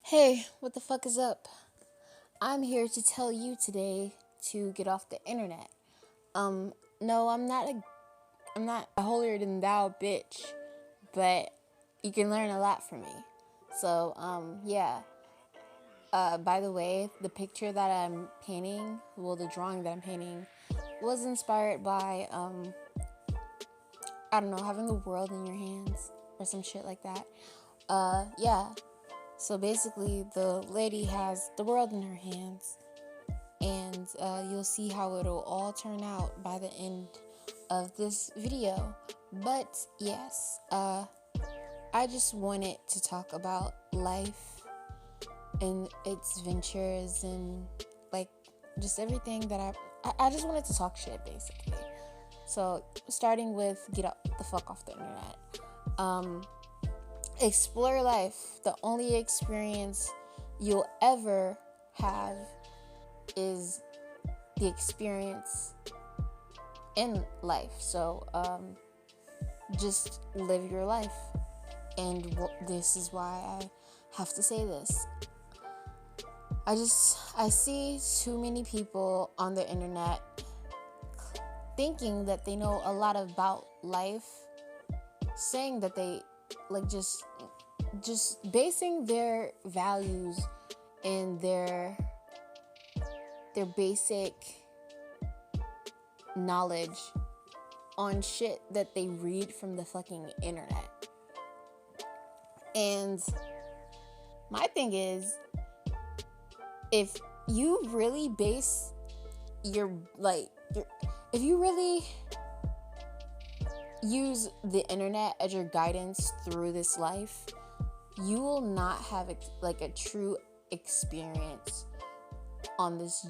Hey, what the fuck is up? I'm here to tell you today to get off the internet. No, I'm not a holier than thou bitch, but you can learn a lot from me. So, yeah. By the way, the picture that I'm painting, well, the drawing that I'm painting, was inspired by, I don't know, having the world in your hands or some shit like that. Yeah. So basically, the lady has the world in her hands, and you'll see how it'll all turn out by the end of this video. But yes, I just wanted to talk about life and its ventures and like just everything that I just wanted to talk shit basically. So starting with get up the fuck off the internet. Explore life. The only experience you'll ever have is the experience in life. So just live your life. And this is why I have to say this. I see too many people on the internet thinking that they know a lot about life, saying that they like just basing their values and their basic knowledge on shit that they read from the fucking internet. And my thing is, if you really base your if you really use the internet as your guidance through this life, you will not have a true experience on this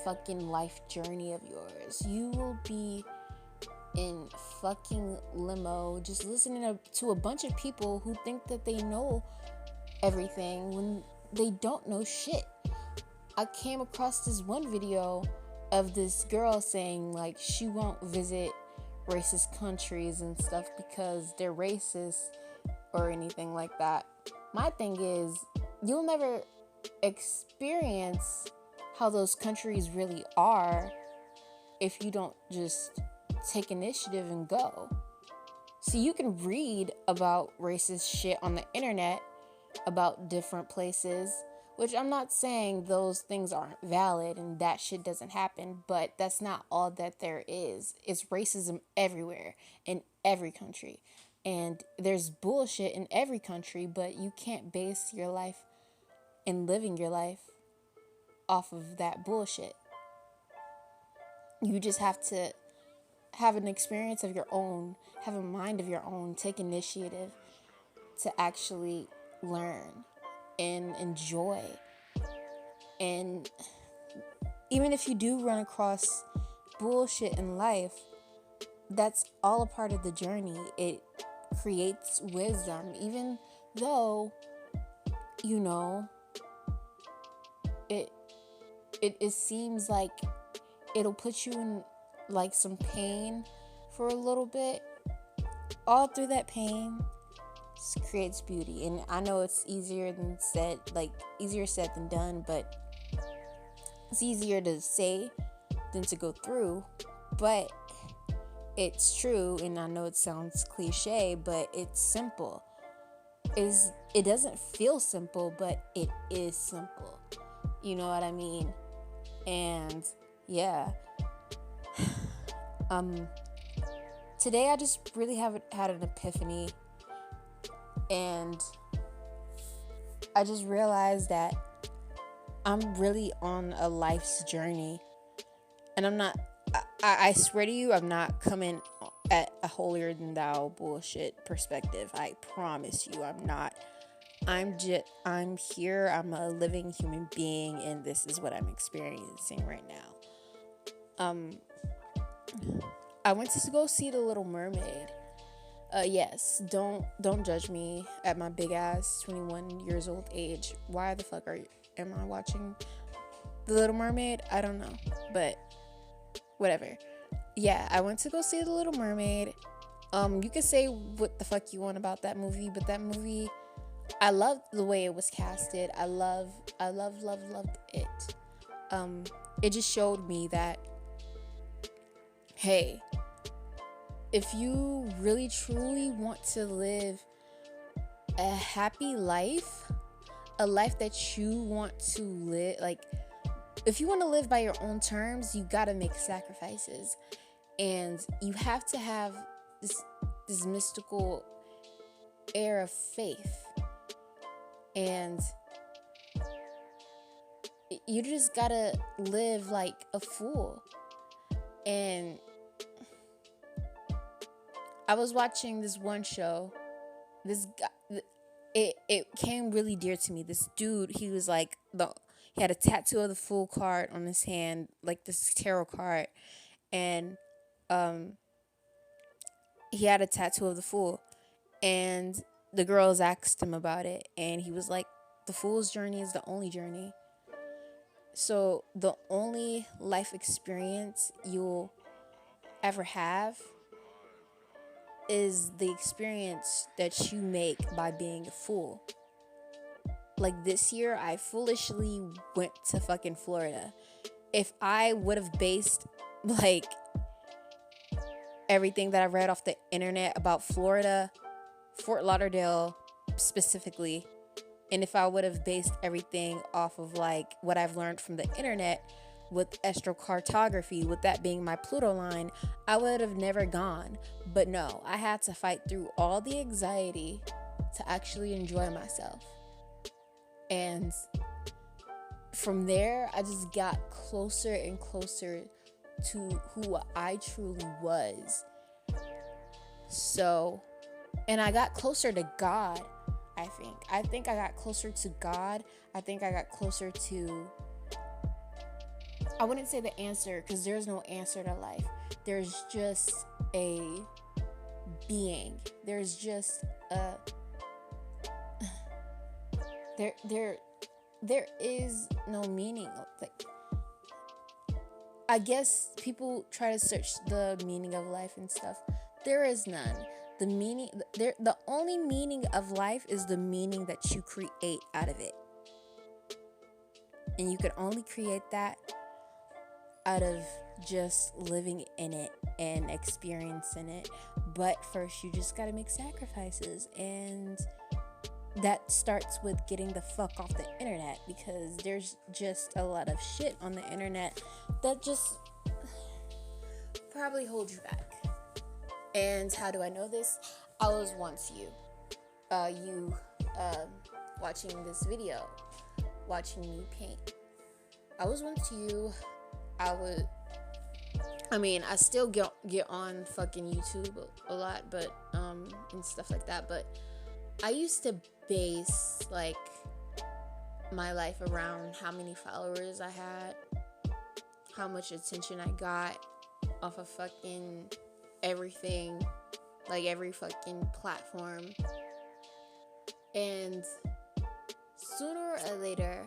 fucking life journey of yours. You will be in fucking limo just listening to a bunch of people who think that they know everything when they don't know shit. I came across this one video of this girl saying she won't visit racist countries and stuff because they're racist or anything like that. My thing is, you'll never experience how those countries really are if you don't just take initiative and go. So you can read about racist shit on the internet about different places, which I'm not saying those things aren't valid and that shit doesn't happen, but that's not all that there is. It's racism everywhere in every country. And there's bullshit in every country, but you can't base your life and living your life off of that bullshit. You just have to have an experience of your own, have a mind of your own, take initiative to actually learn and enjoy. And even if you do run across bullshit in life, that's all a part of the journey. It creates wisdom, even though, it seems like it'll put you in some pain for a little bit. All through that pain creates beauty. And I know it's easier said than done, but it's easier to say than to go through. But it's true, and I know it sounds cliche, but it's simple. It doesn't feel simple, but it is simple. You know what I mean? And yeah. Today I just really haven't had an epiphany, and I just realized that I'm really on a life's journey, and I swear to you, I'm not coming at a holier than thou bullshit perspective. I promise you, I'm not. I'm here, I'm a living human being, and this is what I'm experiencing right now. I went to go see The Little Mermaid. Yes, don't judge me at my big ass 21 years old age. Why the fuck am I watching The Little Mermaid? I don't know, but whatever. Yeah, I went to go see The Little Mermaid. You can say what the fuck you want about that movie, but that movie I loved the way it was casted. Loved it. It just showed me that, hey, if you really truly want to live a happy life, a life that you want to live, like, if you want to live by your own terms, you gotta make sacrifices, and you have to have this mystical air of faith, and you just gotta live like a fool. And I was watching this one show. This guy, it came really dear to me. This dude, he was like he had a tattoo of the Fool card on his hand, like this tarot card, and he had a tattoo of the Fool, and the girls asked him about it, and he was like, the Fool's journey is the only journey. So the only life experience you'll ever have is the experience that you make by being a fool. Like this year, I foolishly went to fucking Florida. If I would have based like everything that I read off the internet about Florida, Fort Lauderdale specifically, and if I would have based everything off of like what I've learned from the internet with astrocartography, with that being my Pluto line, I would have never gone. But no, I had to fight through all the anxiety to actually enjoy myself. And from there, I just got closer and closer to who I truly was. So, and I got closer to God. I think I got closer to God. I think I got closer to, I wouldn't say the answer, because there's no answer to life. There's just a being. There's just a there is no meaning. Like, I guess people try to search the meaning of life and stuff. There is none. The only meaning of life is the meaning that you create out of it. And you can only create that out of just living in it and experiencing it. But first, you just gotta make sacrifices, and that starts with getting the fuck off the internet, because there's just a lot of shit on the internet that just probably holds you back. And how do I know this? I was once you watching this video, watching me paint. I was once you. I still get on fucking YouTube a lot, but and stuff like that, but I used to base like my life around how many followers I had, how much attention I got off of fucking everything, like every fucking platform. And sooner or later,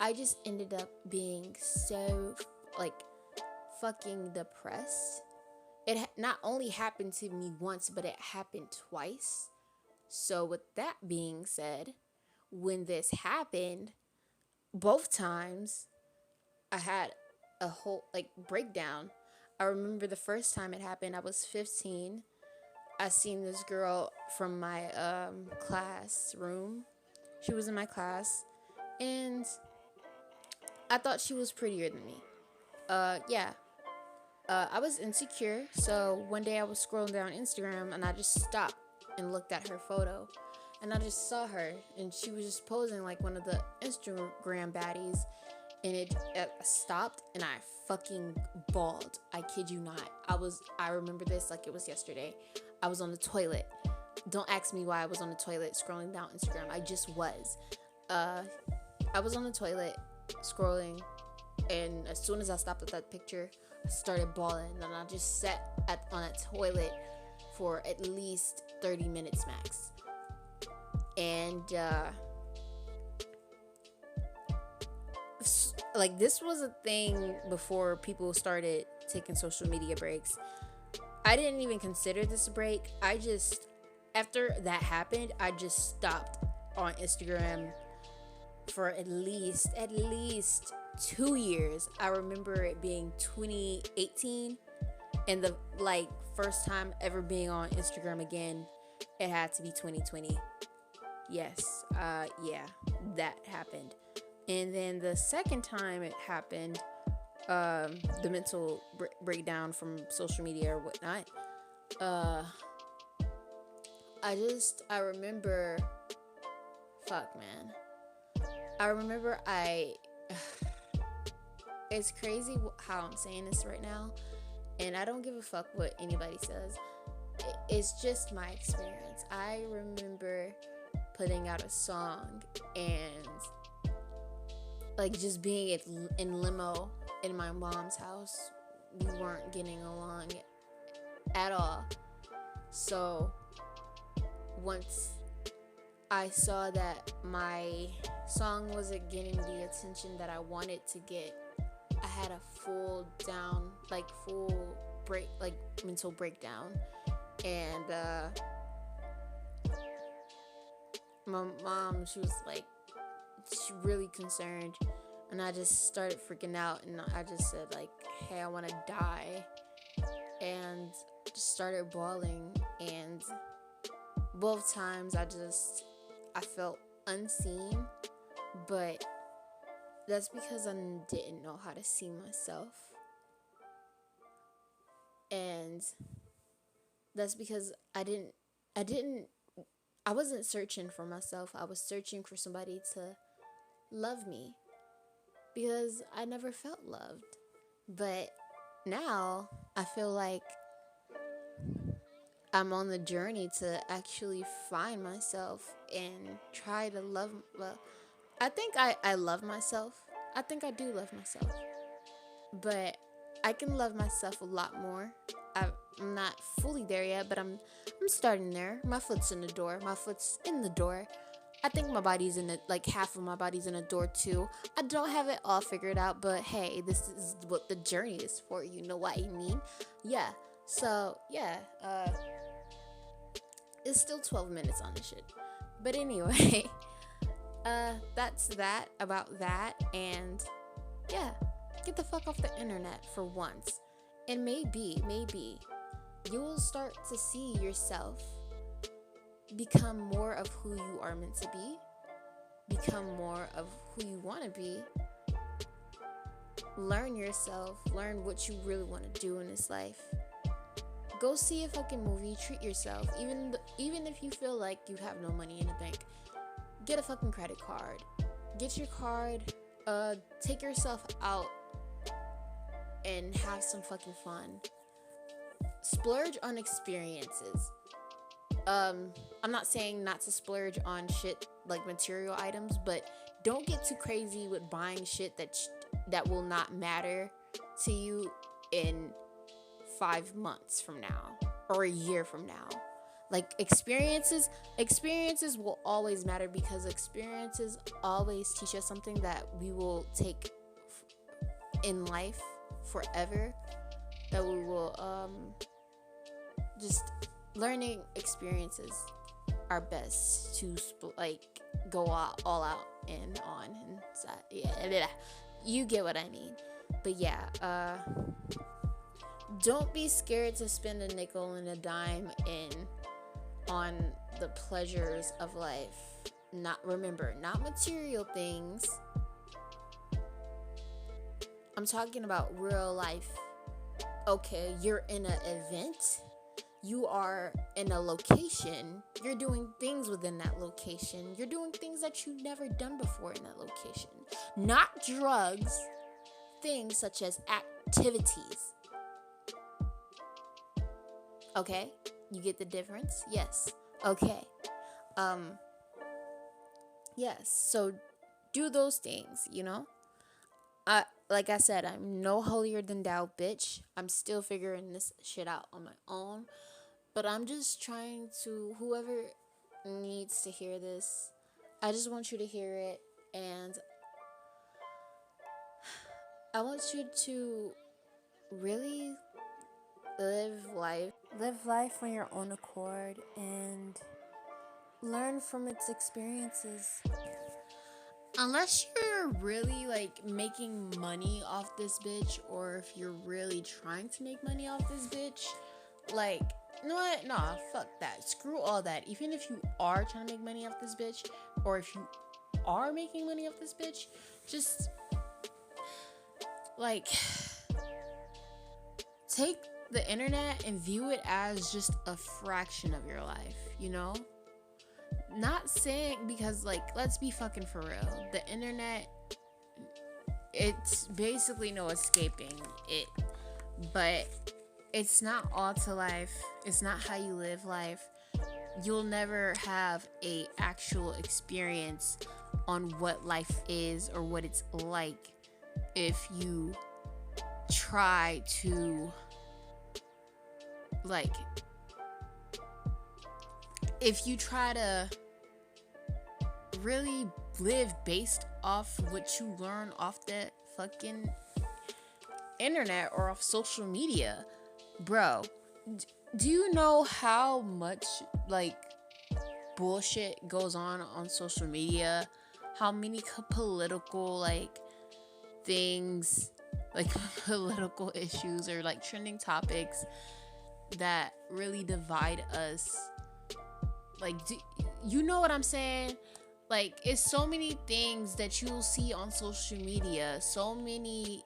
I just ended up being so like fucking depressed. It not only happened to me once, but it happened twice. So with that being said, when this happened, both times I had a whole like breakdown. I remember the first time it happened, I was 15. I seen this girl from my classroom. She was in my class, and I thought she was prettier than me. I was insecure, so one day I was scrolling down Instagram, and I just stopped and looked at her photo, and I just saw her, and she was just posing like one of the Instagram baddies, and it stopped, and I fucking bawled. I kid you not. I remember this like it was yesterday. I was on the toilet. Don't ask me why I was on the toilet scrolling down Instagram. I just was. I was on the toilet scrolling, and as soon as I stopped at that picture, I started bawling, and I just sat on that toilet for at least 30 minutes max. And like this was a thing before people started taking social media breaks. I didn't even consider this a break. After that happened, I just stopped on Instagram for at least 2 years. I remember it being 2018, and the like first time ever being on Instagram again, it had to be 2020. Yes, yeah, that happened. And then the second time it happened, the mental breakdown from social media or whatnot. Uh, I remember, fuck, man. I remember it's crazy how I'm saying this right now, and I don't give a fuck what anybody says. It's just my experience. I remember putting out a song and like just being in limo in my mom's house. We weren't getting along at all. So once I saw that my song wasn't getting the attention that I wanted to get, I had a full mental breakdown. And my mom, she was really concerned, and I just started freaking out, and I just said like, hey, I want to die, and just started bawling. And both times I felt unseen, but that's because I didn't know how to see myself. And that's because I wasn't searching for myself. I was searching for somebody to love me, because I never felt loved. But now I feel like I'm on the journey to actually find myself and try to love. Well, I think I love myself. I think I do love myself. But I can love myself a lot more. I'm not fully there yet, but I'm starting there. My foot's in the door. I think my body's in it, like half of my body's in the door too. I don't have it all figured out, but hey, this is what the journey is for. You know what I mean? Yeah. So yeah. It's still 12 minutes on this shit. But anyway, that's that about that. And yeah, get the fuck off the internet for once. And maybe you will start to see yourself become more of who you are meant to be, become more of who you want to be, learn yourself, learn what you really want to do in this life. Go see a fucking movie, treat yourself, even if you feel like you have no money in the bank. Get a fucking credit card. Get your card, take yourself out and have some fucking fun. Splurge on experiences. I'm not saying not to splurge on shit like material items, but don't get too crazy with buying shit that will not matter to you in 5 months from now or a year from now. Like experiences will always matter, because experiences always teach us something that we will take in life forever, that we will just learning experiences are best to go all out and on, and so, yeah, you get what I mean. But yeah, don't be scared to spend a nickel and a dime on the pleasures of life. Not material things. I'm talking about real life. Okay, you're in an event. You are in a location. You're doing things within that location. You're doing things that you've never done before in that location. Not drugs. Things such as activities. Okay? You get the difference? Yes. Okay. Yes. So do those things, you know? Like I said, I'm no holier than thou, bitch. I'm still figuring this shit out on my own. But I'm just trying to, whoever needs to hear this, I just want you to hear it. And I want you to really live life on your own accord, and learn from its experiences. Unless you're really like making money off this bitch, or if you're really trying to make money off this bitch, like, you know what? Nah, fuck that. Screw all that. Even if you are trying to make money off this bitch, or if you are making money off this bitch, just like take the internet and view it as just a fraction of your life, you know? Not saying, because like, let's be fucking for real. The internet, it's basically no escaping it, but it's not all to life. It's not how you live life. You'll never have a actual experience on what life is or what it's like if you try to like, if you try to really live based off what you learn off that fucking internet or off social media. Bro, do you know how much like bullshit goes on social media? How many political like things, like political issues or like trending topics that really divide us? Like, you know what I'm saying? Like, it's so many things that you'll see on social media, so many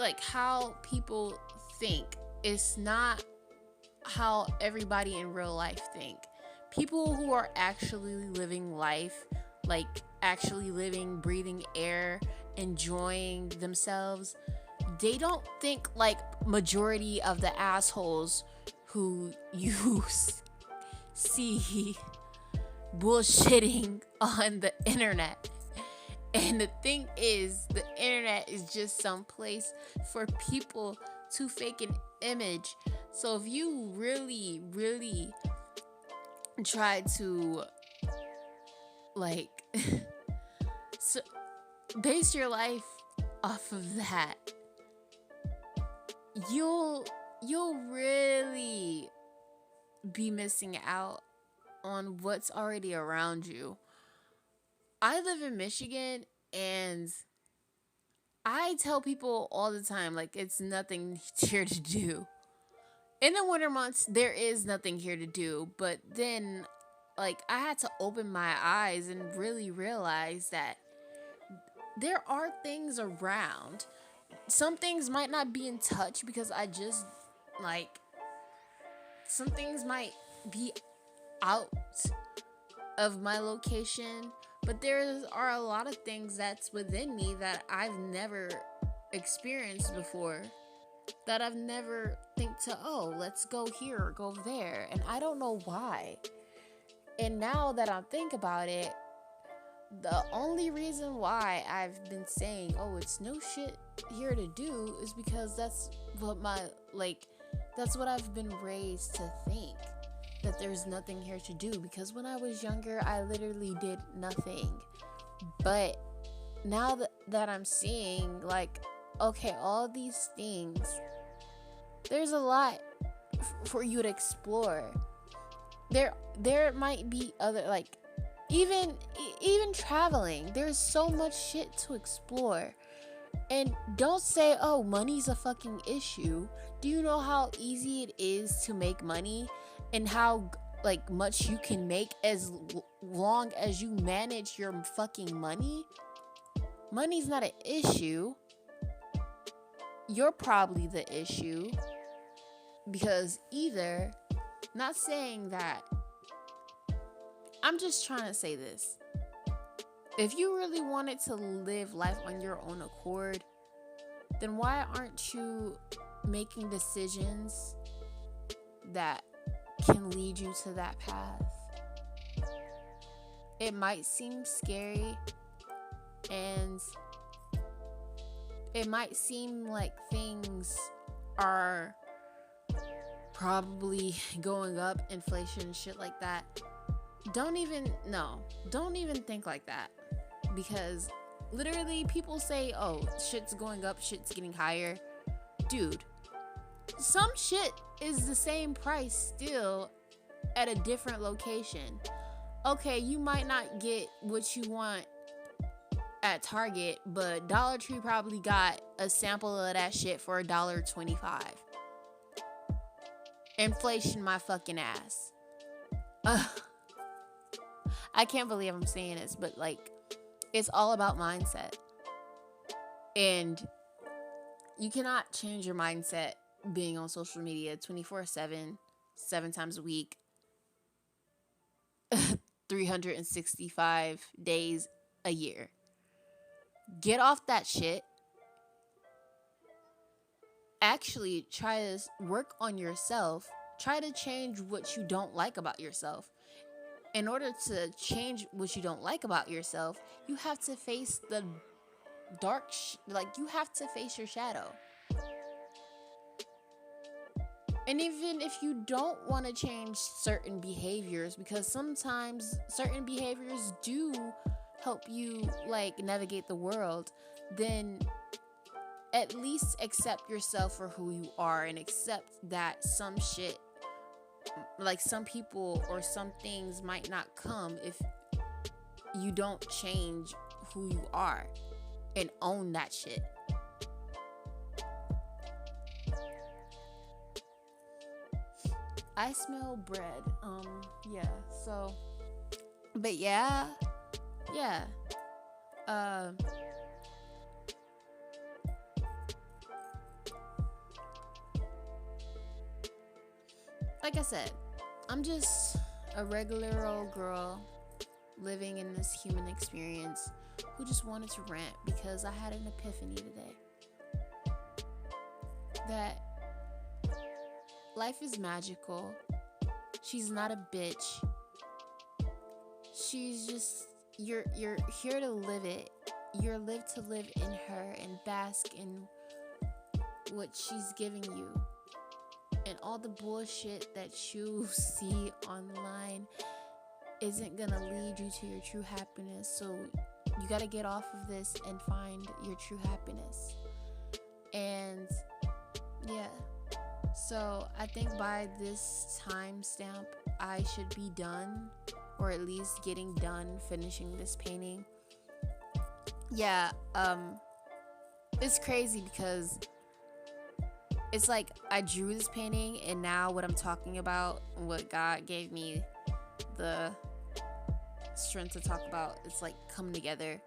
like how people think. It's not how everybody in real life think. People who are actually living life, like actually living, breathing air, enjoying themselves, they don't think like majority of the assholes who you see bullshitting on the internet. And the thing is, the internet is just some place for people to fake an image. So if you really, really try to like so base your life off of that, you'll really be missing out on what's already around you. I live in Michigan, and I tell people all the time, like, it's nothing here to do. In the winter months, there is nothing here to do, but then, like, I had to open my eyes and really realize that there are things around. Some things might not be in touch because I just, like, some things might be out of my location, but there are a lot of things that's within me that I've never experienced before, that I've never think to, oh, let's go here or go there, and I don't know why. And now that I think about it, the only reason why I've been saying, oh, it's no shit here to do, is because that's what that's what I've been raised to think, that there's nothing here to do. Because when I was younger, I literally did nothing. But now that I'm seeing, like, okay, all these things, there's a lot for you to explore. There might be other, like, even traveling, there's so much shit to explore. And don't say, oh, money's a fucking issue. Do you know how easy it is to make money, and how like much you can make as long as you manage your fucking money? Money's not an issue. You're probably the issue, because either, not saying that, I'm just trying to say this. If you really wanted to live life on your own accord, then why aren't you making decisions that can lead you to that path? It might seem scary, and it might seem like things are probably going up, inflation, shit like that. Don't even think like that. Because literally people say, oh, shit's going up, shit's getting higher. Dude, some shit is the same price still at a different location. Okay, you might not get what you want at Target, but Dollar Tree probably got a sample of that shit for $1.25. Inflation my fucking ass. I can't believe I'm saying this, but like, it's all about mindset. And you cannot change your mindset being on social media 24/7, 7 times a week, 365 days a year. Get off that shit. Actually, try to work on yourself. Try to change what you don't like about yourself. In order to change what you don't like about yourself, you have to face the dark, you have to face your shadow. And even if you don't want to change certain behaviors, because sometimes certain behaviors do help you like navigate the world, then at least accept yourself for who you are and accept that some shit, like some people or some things might not come if you don't change who you are, and own that shit. I smell bread. Yeah. So, but yeah. Like I said, I'm just a regular old girl living in this human experience who just wanted to rant because I had an epiphany today that life is magical. She's not a bitch. She's just, you're here to live it. You're live to live in her and bask in what she's giving you. And all the bullshit that you see online isn't gonna lead you to your true happiness. So you gotta get off of this and find your true happiness. And yeah. So I think by this timestamp, I should be done, or at least getting done finishing this painting. Yeah, it's crazy because it's like I drew this painting, and now what I'm talking about, what God gave me the strength to talk about, it's like coming together.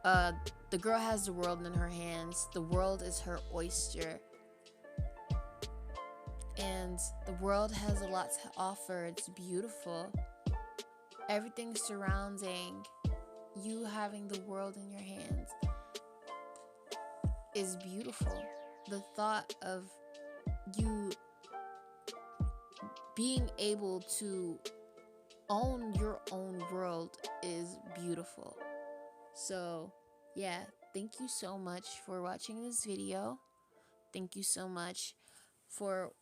The girl has the world in her hands. The world is her oyster. And the world has a lot to offer. It's beautiful. Everything surrounding you having the world in your hands is beautiful. The thought of you being able to own your own world is beautiful. So, yeah, thank you so much for watching this video. Thank you so much for,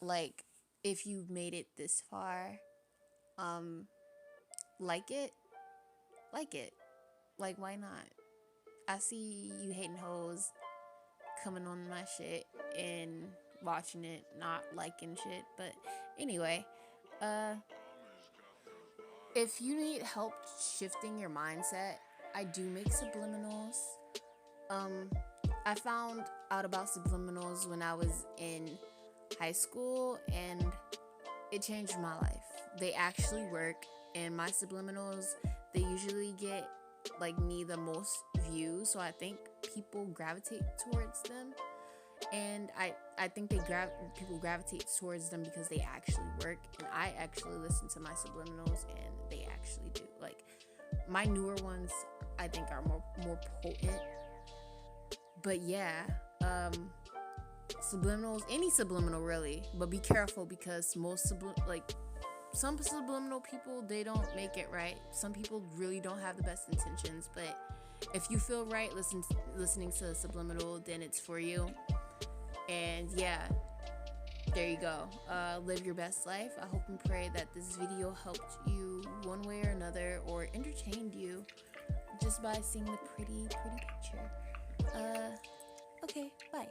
like, if you've made it this far, like it. Like, why not? I see you hating hoes coming on my shit and watching it, not liking shit. But anyway, if you need help shifting your mindset, I do make subliminals. I found out about subliminals when I was in high school, and it changed my life. They actually work, and my subliminals, they usually get like me the most views, so I think people gravitate towards them. And I think people gravitate towards them because they actually work, and I actually listen to my subliminals, and they actually do. Like, my newer ones I think are more potent. But yeah, subliminals, any subliminal really, but be careful because some subliminal people, they don't make it right. Some people really don't have the best intentions, but if you feel right listening to a subliminal, then it's for you. And yeah, there you go. Live your best life. I hope and pray that this video helped you one way or another, or entertained you just by seeing the pretty picture. Okay, bye.